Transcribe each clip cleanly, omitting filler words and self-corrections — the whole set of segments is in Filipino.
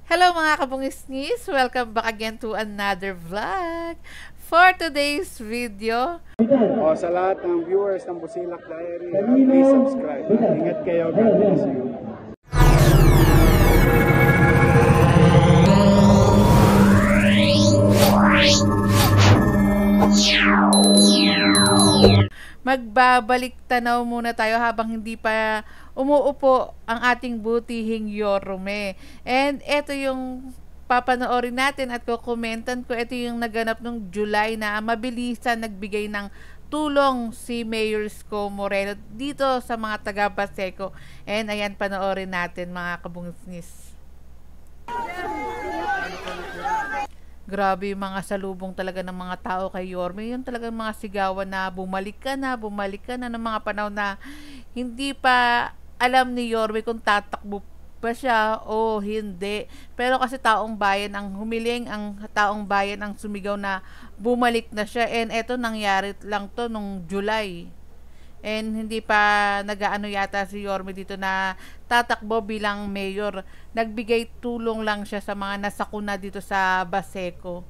Hello mga kabungisngis! Welcome back again to another vlog. For today's video, sa lahat ng viewers ng Busilak Diary, please subscribe. Ingat kayo. God bless you. magbabalik tanaw muna tayo habang hindi pa umuupo ang ating butihing Yorme. And ito yung papanoorin natin at kukomentan ko. Ito yung naganap nung July na mabilisan nagbigay ng tulong si Mayor Isko Moreno dito sa mga taga Baseco. And ayan, panoorin natin mga kabungisngis. Grabe yung mga salubong talaga ng mga tao kay Yorme. Yun talagang mga sigawan na bumalik ka na ng mga panahon na hindi pa alam ni Yorme kung tatakbo pa siya o hindi. Pero kasi taong bayan ang humiling, ang taong bayan ang sumigaw na bumalik na siya. And eto, nangyari lang to nung July. And hindi pa nag-aano yata si Yorme dito na tatakbo bilang mayor. Nagbigay tulong lang siya sa mga nasakuna dito sa Baseco.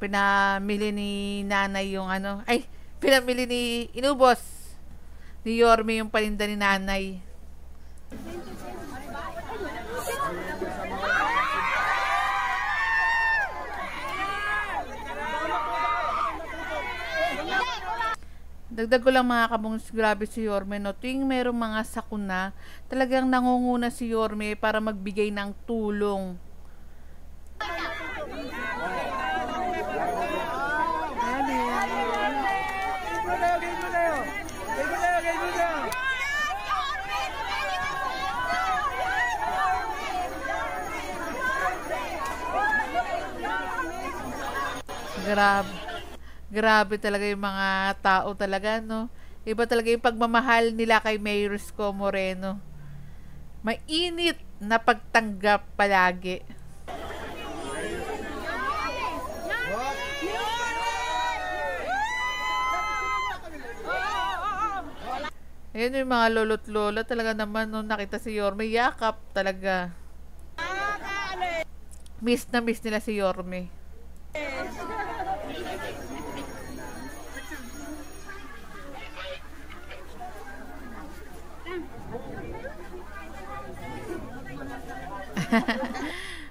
Pinamili ni nanay yung pinamili ni inubos ni Yorme yung paninda ni nanay. Dagdag ko lang mga kabungs, grabe si Yorme, no? Tuwing merong mga sakuna, talagang nangunguna si Yorme para magbigay ng tulong. Grabe talaga yung mga tao talaga, no? Iba talaga yung pagmamahal nila kay Mayor Isko Moreno. Mainit na pagtanggap palagi. Ayan yung mga lolo't lola talaga naman nung nakita si Yorme, yakap talaga. Miss na miss nila si Yorme.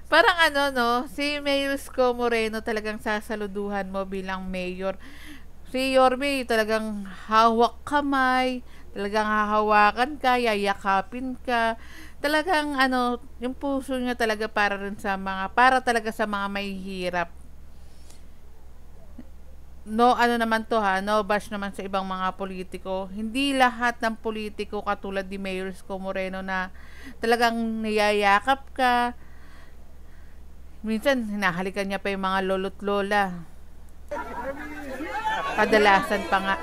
Parang si Mayor Isko Moreno talagang sasaluduhan mo bilang mayor. Si Yorme talagang hawak kamay, talagang hahawakan ka, yayakapin ka. Talagang yung puso niya talaga para talaga sa mga mahihirap. No bash naman sa ibang mga politiko. Hindi lahat ng politiko katulad ni Mayor Isko Moreno na talagang niyayakap ka. Minsan hinahalikan niya pa yung mga lolo't lola. Kadalasan pa nga.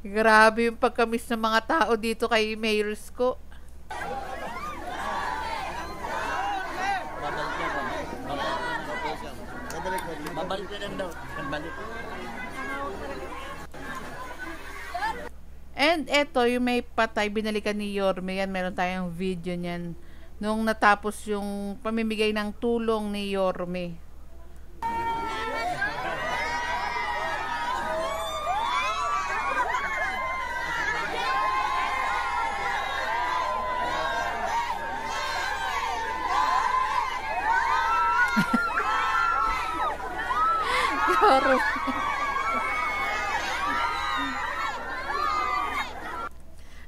Grabe yung pagkamis ng mga tao dito kay Mayor Isko. And eto, yung may patay, binalikan ni Yorme. Yan, meron tayong video niyan. Nung natapos yung pamimigay ng tulong ni Yorme.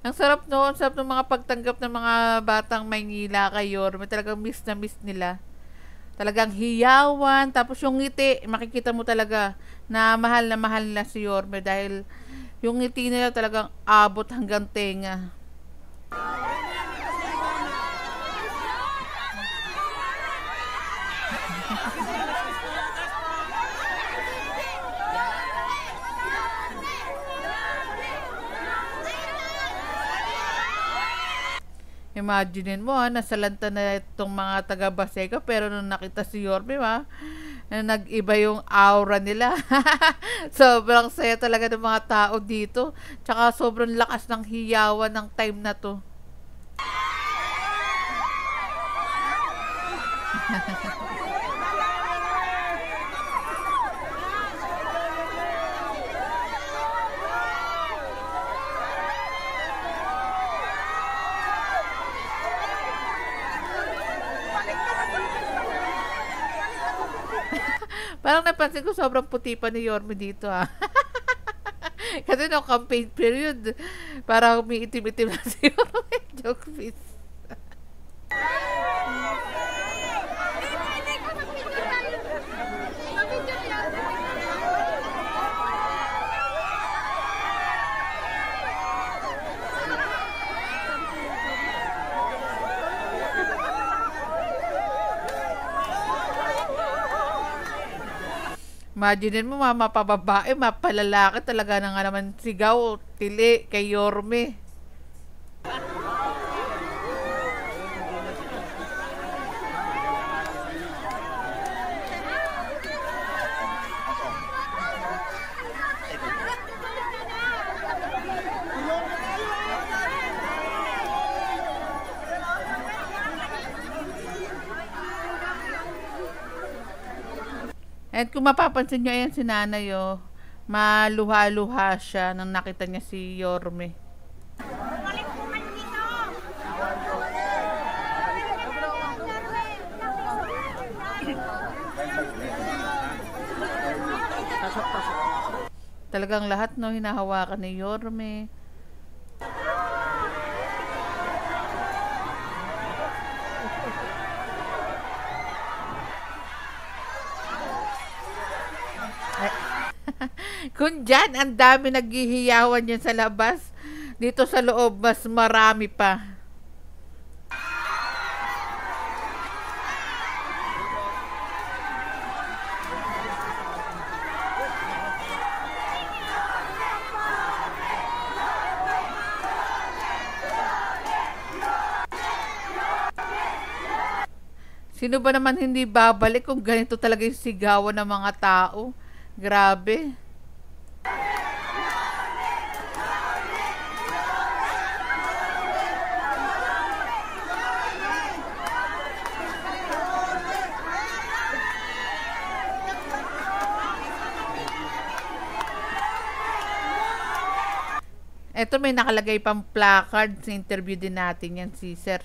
Ang sarap noon, sarap ng mga pagtanggap ng mga batang Maynila kay Yorme. Talagang miss na miss nila. Talagang hiyawan, tapos yung ngiti, makikita mo talaga na mahal na si Yorme dahil yung ngiti nila talagang abot hanggang tenga. Imaginin mo nasalanta na itong mga taga Baseco, pero nung nakita si Yorme nag-iba yung aura nila. Sobrang saya talaga ng mga tao dito. Tsaka sobrang lakas ng hiyawan ng time na to. Parang napansin ko sobrang puti pa ni Yorme dito Kasi no campaign period, parang umiitim-itim na si Yorme. Joke face. Imaginin mo, mapababae, mapalalaki talaga na nga naman sigaw, tili kay Yorme. At kung mapapansin nyo, ayan si nanay maluha-luha siya nang nakita niya si Yorme. Talagang lahat hinahawakan ni Yorme. Kung dyan, ang dami naghihiyawan yan sa labas, dito sa loob, mas marami pa. Sino ba naman hindi babalik kung ganito talaga yung sigawan ng mga tao? Grabe. Eto, may nakalagay pang placard sa interview din natin yan si Sir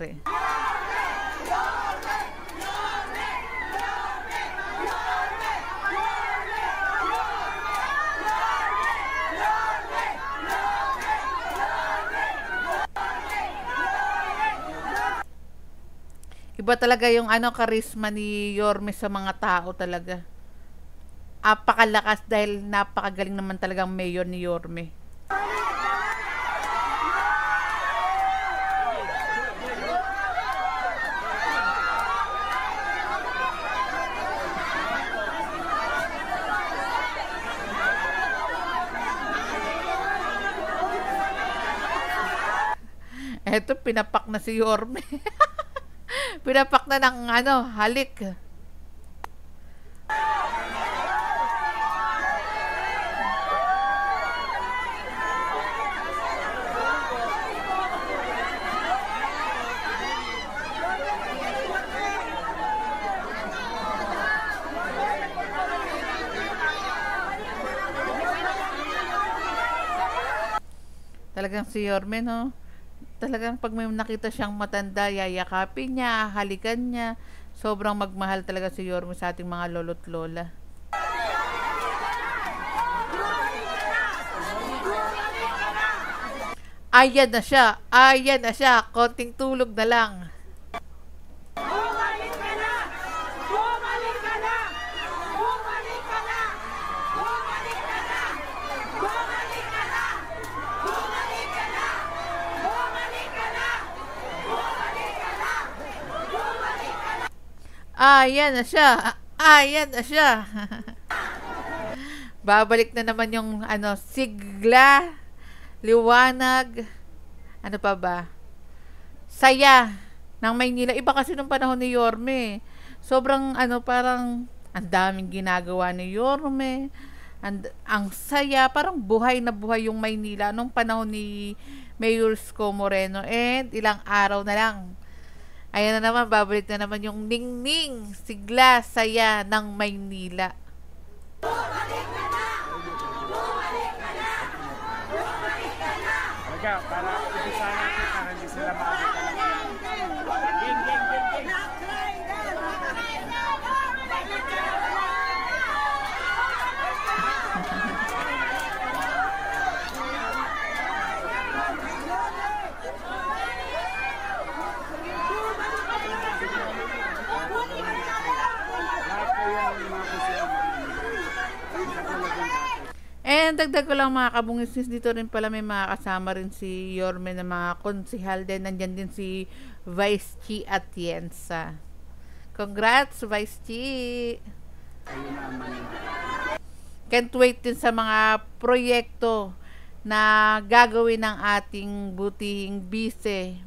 Iba talaga yung charisma ni Yorme sa mga tao talaga. Apakalakas dahil napakagaling naman talagang mayor ni Yorme. Eto, pinapak na si Yorme. Pinapak na ng halik. Talagang si Yorme, talagang pag may nakita siyang matanda, yayakapin niya, halikan niya. Sobrang magmahal talaga si Yorme sa ating mga lolo't lola. Ayan na siya, ayan na siya. Konting tulog na lang. Ayan na siya. Ayan na siya. Babalik na naman yung sigla, liwanag, ano pa ba? saya ng Maynila. Iba kasi nung panahon ni Yorme. Sobrang parang ang daming ginagawa ni Yorme. Ang saya, parang buhay na buhay yung Maynila nung panahon ni Mayor Isko Moreno. And ilang araw na lang, ayan na naman, babalik na naman yung ningning, sigla, saya ng Maynila. Para ibisa natin para hindi sila makakita lang. Ging, ging, ging, ging. And dagdag ko lang mga kabungisnis, dito rin pala may mga kasama rin si Yorme na mga konsihal din. Nandyan din si Vice Chi Atienza. Congrats, Vice Chi! Can't wait din sa mga proyekto na gagawin ng ating butihing bise.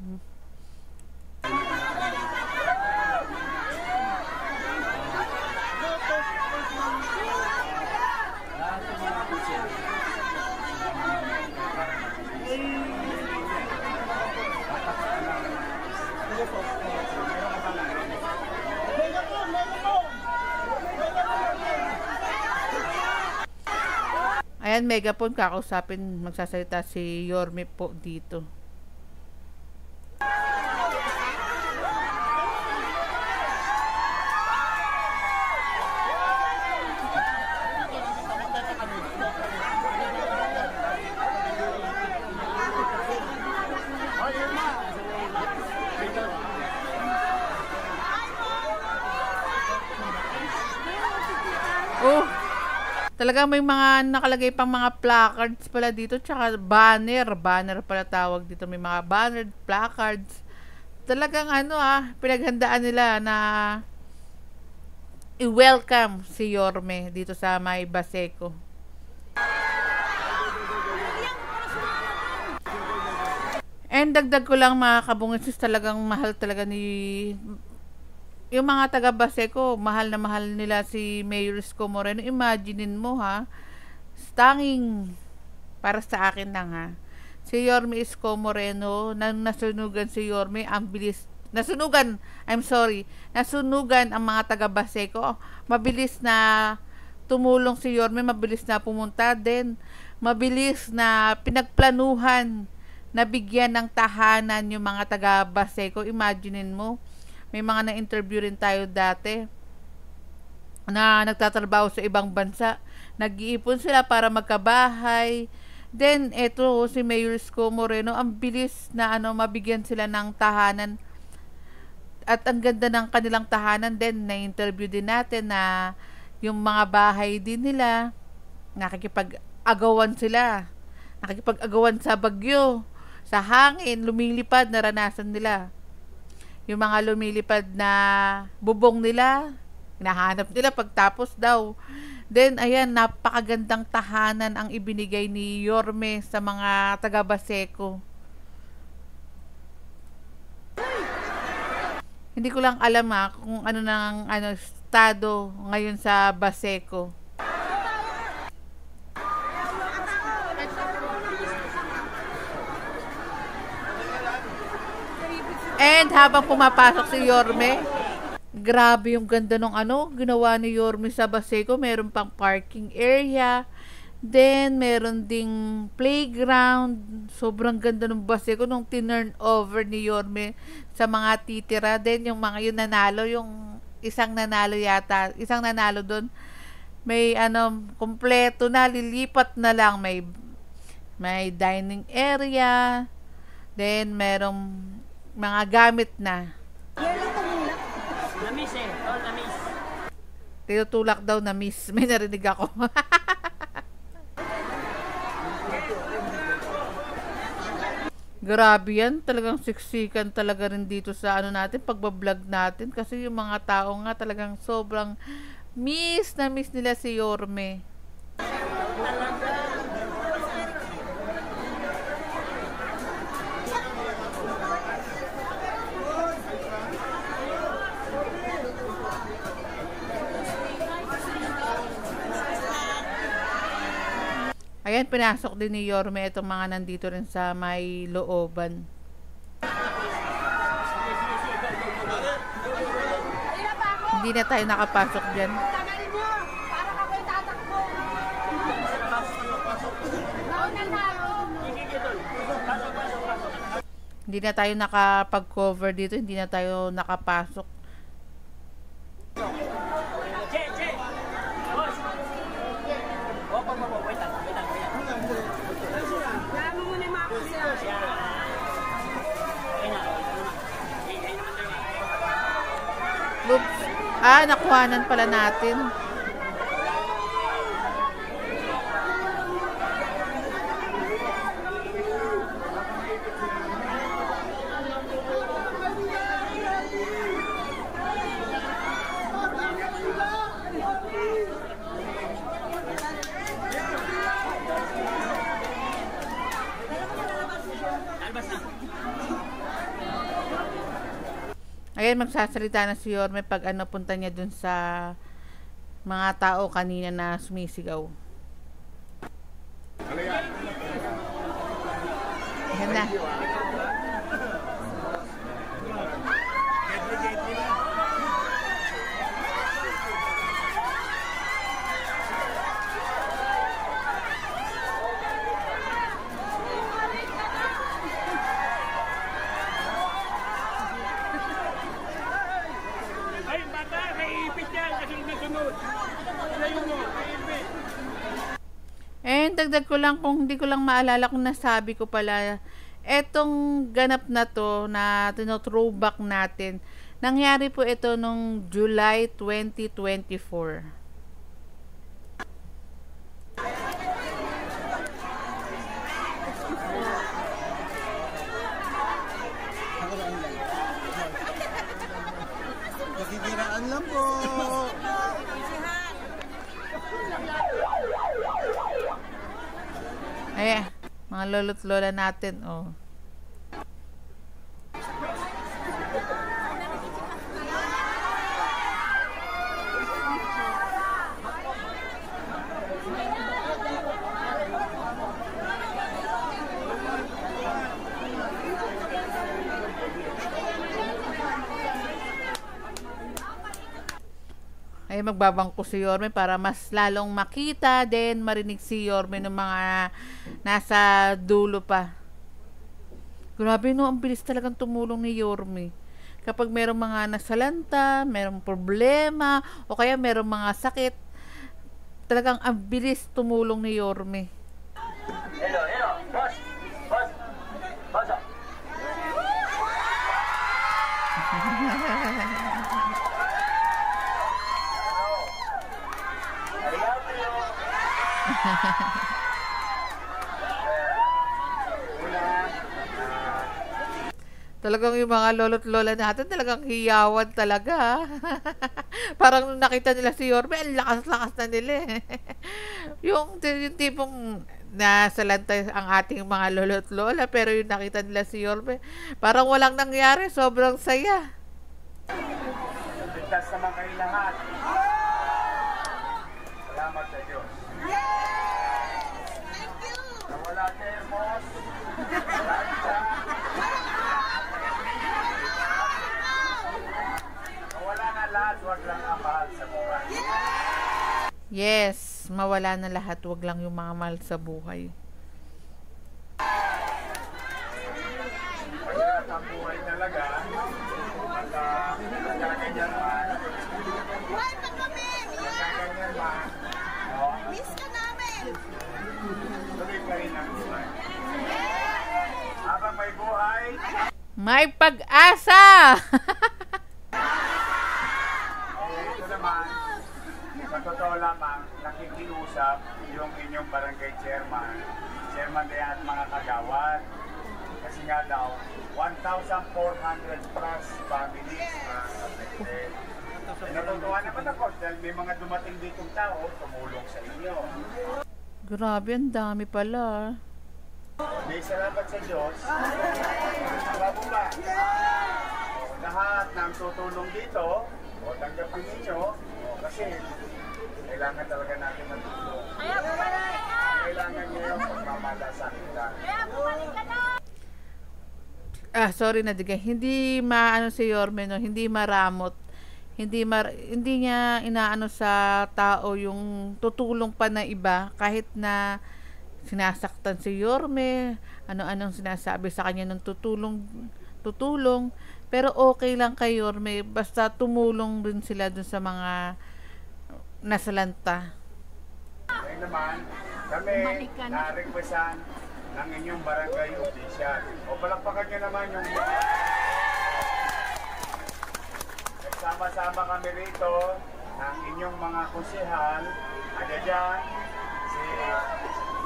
Ayan, megaphone, kakausapin, magsasalita si Yorme po dito. Oh, talaga may mga nakalagay pang mga placards pala dito, tsaka banner pala tawag dito. May mga banner, placards. Talagang pinaghandaan nila na i-welcome si Yorme dito sa May Baseco. And dagdag ko lang mga kabungisis, talagang mahal talaga yung mga taga Baseco, mahal na mahal nila si Mayor Isko Moreno. Imaginein mo tanging para sa akin lang si Yorme Isko Moreno, nang nasunugan si Yorme, ang bilis, nasunugan ang mga taga Baseco, mabilis na tumulong si Yorme, mabilis na pumunta din, mabilis na pinagplanuhan na bigyan ng tahanan yung mga taga Baseco. Imaginein mo, may mga na-interview rin tayo dati na nagtatrabaho sa ibang bansa. Nag-iipon sila para magkabahay. Then, eto si Mayor Isko Moreno, ang bilis na mabigyan sila ng tahanan. At ang ganda ng kanilang tahanan din. Na-interview din natin na yung mga bahay din nila, nakikipag-agawan sila. Nakikipag-agawan sa bagyo, sa hangin, lumilipad, naranasan nila. Yung mga lumilipad na bubong nila, hinahanap nila pagtapos daw. Then, ayan, napakagandang tahanan ang ibinigay ni Yorme sa mga taga Baseco. Hindi ko lang alam kung ano nang estado ngayon sa Baseco. And habang pumapasok si Yorme, grabe yung ganda nung ginawa ni Yorme sa Baseco. Meron pang parking area. Then, meron ding playground. Sobrang ganda ng Baseco nung tinurn over ni Yorme sa mga titira. Then, yung mga yun nanalo, yung isang nanalo yata. Isang nanalo doon. May kompleto na, lilipat na lang. May dining area. Then, merong mga gamit na. Na-miss na-miss. Tinutulak daw na miss. May narinig ako. Grabe yan. Talagang siksikan talaga rin dito sa natin, pagbablog natin. Kasi yung mga tao talagang sobrang miss na miss nila si Yorme. Ayan, pinasok din ni Yorme itong mga nandito rin sa may looban. Hindi na tayo nakapasok dyan. Hindi na tayo nakapag-cover dito, hindi na tayo nakapasok. Oops. Nakuhanan pala natin. Ayan, magsasalita na si Yorme pag punta niya dun sa mga tao kanina na sumisigaw. Ayan na. Dagdag ko lang kung hindi ko lang maalala kung nasabi ko pala, etong ganap na to na throwback natin, nangyari po ito nung July 2024. Nakikiraan lang po. Ayan, mga lolo't lola natin, oh. Ay, magbabangko si Yorme para mas lalong makita din, marinig si Yorme ng mga nasa dulo pa. Grabe no, ang bilis talagang tumulong ni Yorme. Kapag merong mga nasalanta, merong problema, o kaya merong mga sakit, talagang ang bilis tumulong ni Yorme. Hello, boss, boss, boss. Talagang yung mga lolo't lola natin talagang hiyawan talaga. Parang nung nakita nila si Yorme, ang lakas-lakas na nila eh. yung tipong nasalanta ang ating mga lolo't lola, pero yung nakita nila si Yorme, parang walang nangyari, sobrang saya. Ligtas naman kayo lahat. Salamat sa Diyos. Nawala kayo, boss. Nawala na lahat, wag lang ang mahal sa buhay. Yes, mawala na lahat, wag lang yung mga mahal sa buhay. Mahirap ang buhay talaga. At nagkaganyan man. Buhay pa kami! Nagkaganyan man. No? Miss ka namin! Tuloy pa rin ang buhay. Habang may buhay, May pag-asa! ito naman, sa totoo lamang, nakikiusap yung inyong barangay chairman, chairman din at mga kagawad. Kasi nga daw, 1,400 plus families ang affected. Natutuwa naman ako dahil may mga dumating ditong tao, tumulong sa inyo. Grabe, ang dami pala. May salamat sa Diyos. Bravo ba? Lahat ng tutulong dito, o tanggapin ninyo, kasi kailangan talaga natin ng tulong. Kailangan nyo malasakit ka. Kaya bumalik ka na! Sorry na digay. Hindi maano si Yorme, no? Hindi maramot. Hindi niya inaano sa tao yung tutulong pa na iba kahit na sinasaktan si Yorme, ano-anong sinasabi sa kanya ng tutulong. Pero okay lang kay Yorme basta tumulong din sila dun sa mga nasalanta. Ngayon naman, kami na-requestan ng inyong barangay official. O palakpakan nyo naman yung nagsama-sama kami rito ng inyong mga kusihal. Ada dyan,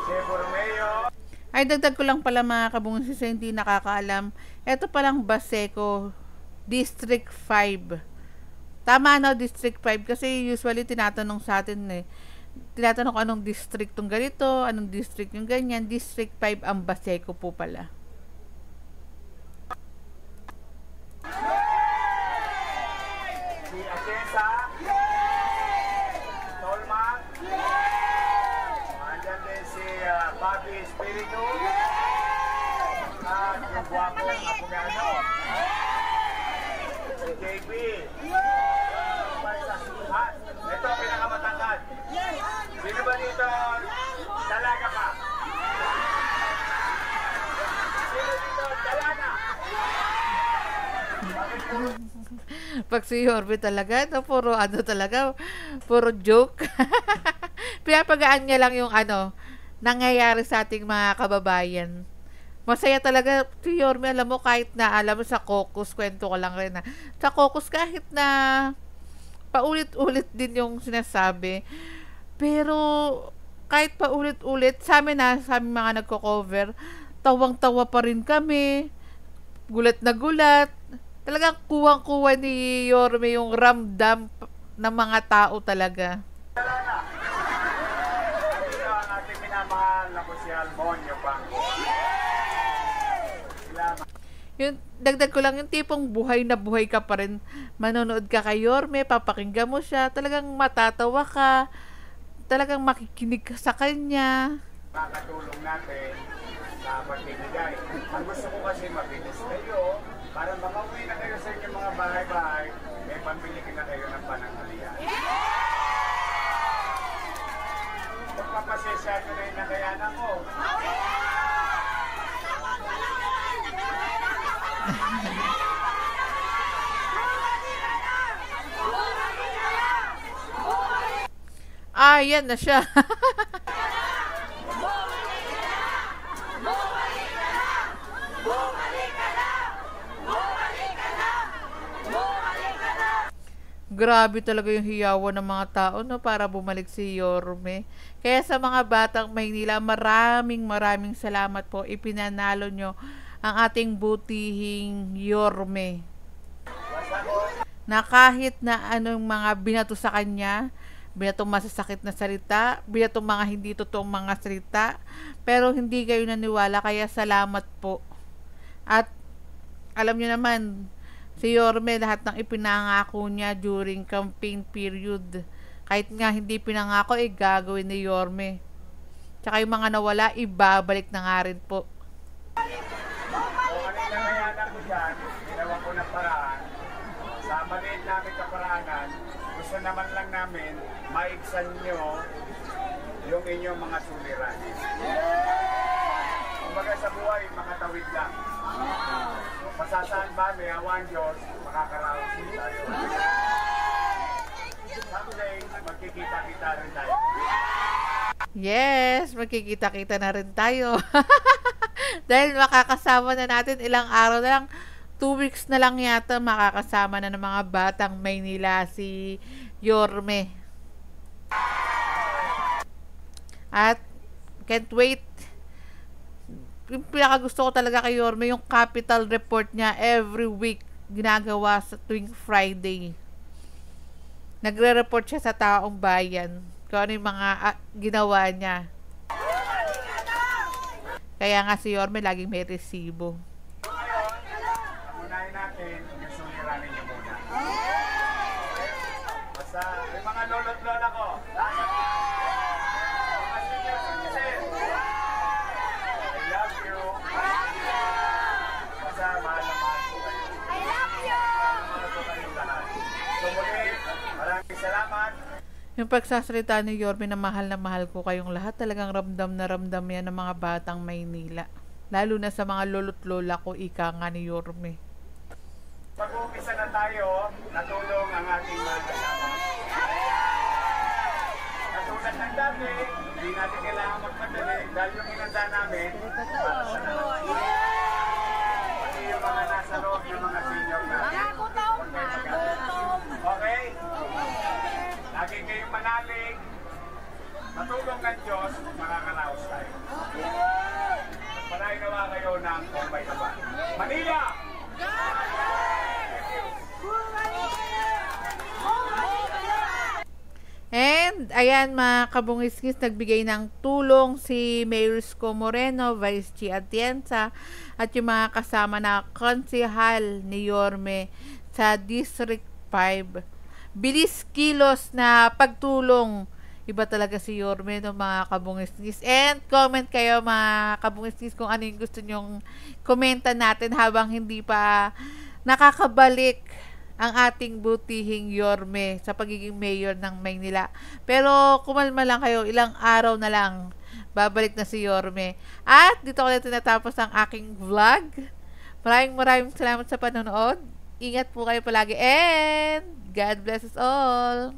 si Borromeo. Ay, dagdag ko lang pala mga kabungis sa hindi nakakaalam. Ito palang Baseco, District 5. Tama na, District 5. Kasi usually tinatanong sa atin tinatanong ko anong district tong ganito, anong district yung ganyan. District 5 ang Baseco po pala. Si Atienza, Tolma, andyan din si Bobby Espiritu, at yung guwapong Apogano, si JB, at ito pinakamatangkad. Sino ba dito dalaga pa? Sino dito dalaga? Pag si Yorme talaga, puro puro joke. Pinapagaan niya lang yung nangyayari sa ating mga kababayan. Masaya talaga si Yorme, alam mo, kahit na alam mo sa caucus, kwento ko lang rin sa caucus kahit na paulit-ulit din yung sinasabi. Pero kahit paulit-ulit, sa amin mga nagko-cover, tawang-tawa pa rin kami. Gulat na gulat. Talagang kuwang-kuwa ni Yorme yung ramdam ng mga tao talaga. Ito ang ating minamahal na kusyal, Monyo Bangko. Yung dagdag ko lang yung tipong buhay na buhay ka pa rin. Manonood ka kay Yorme, papakinggan mo siya, talagang matatawa ka, talagang makikinig ka sa kanya. Makakatulong natin sa pagbibigay. Ang gusto ko kasi mabilis kayo para makauwi na kayo sa inyong mga bahay-bahay, may pambili na kayo ng pananghalian. Magpapasensya nyo na yung nakayanan ko. Yan na siya. Grabe talaga yung hiyawan ng mga tao para bumalik si Yorme. Kaya sa mga batang Maynila, maraming salamat po. Ipinanalo nyo ang ating butihing Yorme. Na kahit na anong mga binato sa kanya, binatong masasakit na salita, binatong mga hindi totoong mga salita, pero hindi kayo naniwala, kaya salamat po. At alam nyo naman, si Yorme, lahat ng ipinangako niya during campaign period, kahit nga hindi pinangako, gagawin ni Yorme. Tsaka yung mga nawala, ibabalik na nga rin po. Kanina kayanan ko dyan, ginawa ko ng paraan. Sa maliit namin kaparaanan, gusto naman lang namin maigsan nyo yung inyong mga suliranin. Kumbaga sa buhay, makatawid lang. Pasasaan ba, may awan Diyos, makakaraos din tayo. Someday, magkikita-kita rin tayo. Yes, magkikita-kita na rin tayo. Dahil makakasama na natin ilang araw na lang, 2 weeks na lang yata makakasama na ng mga batang Maynila si Yorme. At can't wait. Yung pinakagusto ko talaga kay Yorme, yung capital report niya every week ginagawa sa tuwing Friday. Nagre-report siya sa taong bayan kung ano yung mga ginawa niya. Kaya nga si Yorme laging may resibo. Unahin natin yung suliranin niyo muna. Basta yung mga lolo't lola ko, mga senior citizen, Yung pagsasalita ni Yorme na mahal ko kayong lahat, talagang ramdam na ramdam yan ng mga batang Maynila. Lalo na sa mga lolo't lola ko, ika nga ni Yorme. Pag-umpisa na tayo, natulong ang ating mga kasama. Katulad ng dati, hindi natin kailangan magpadali dahil yung inanda namin, para sa lahat. Pati yung mga nasa loob, yung mga senior natin. Okay? Lagi kayong manalig. Matulong ng Diyos, makakaraos tayo. Panay nawa kayo ng kumbay na ba. Manila! And, ayan mga kabungis-ngis, nagbigay ng tulong si Mayor Isko Moreno, Vice Chi Atienza, at yung mga kasama na konsehal ni Yorme sa District 5. Bilis kilos na pagtulong. Iba talaga si Yorme, no, mga kabungis-ngis. And, comment kayo mga kabungis-ngis kung ano yung gusto nyong komenta natin habang hindi pa nakakabalik ang ating butihing Yorme sa pagiging mayor ng Maynila. Pero kumalma lang kayo, ilang araw na lang babalik na si Yorme. At dito ko na tinatapos ang aking vlog. Maraming salamat sa panonood. Ingat po kayo palagi and God bless us all.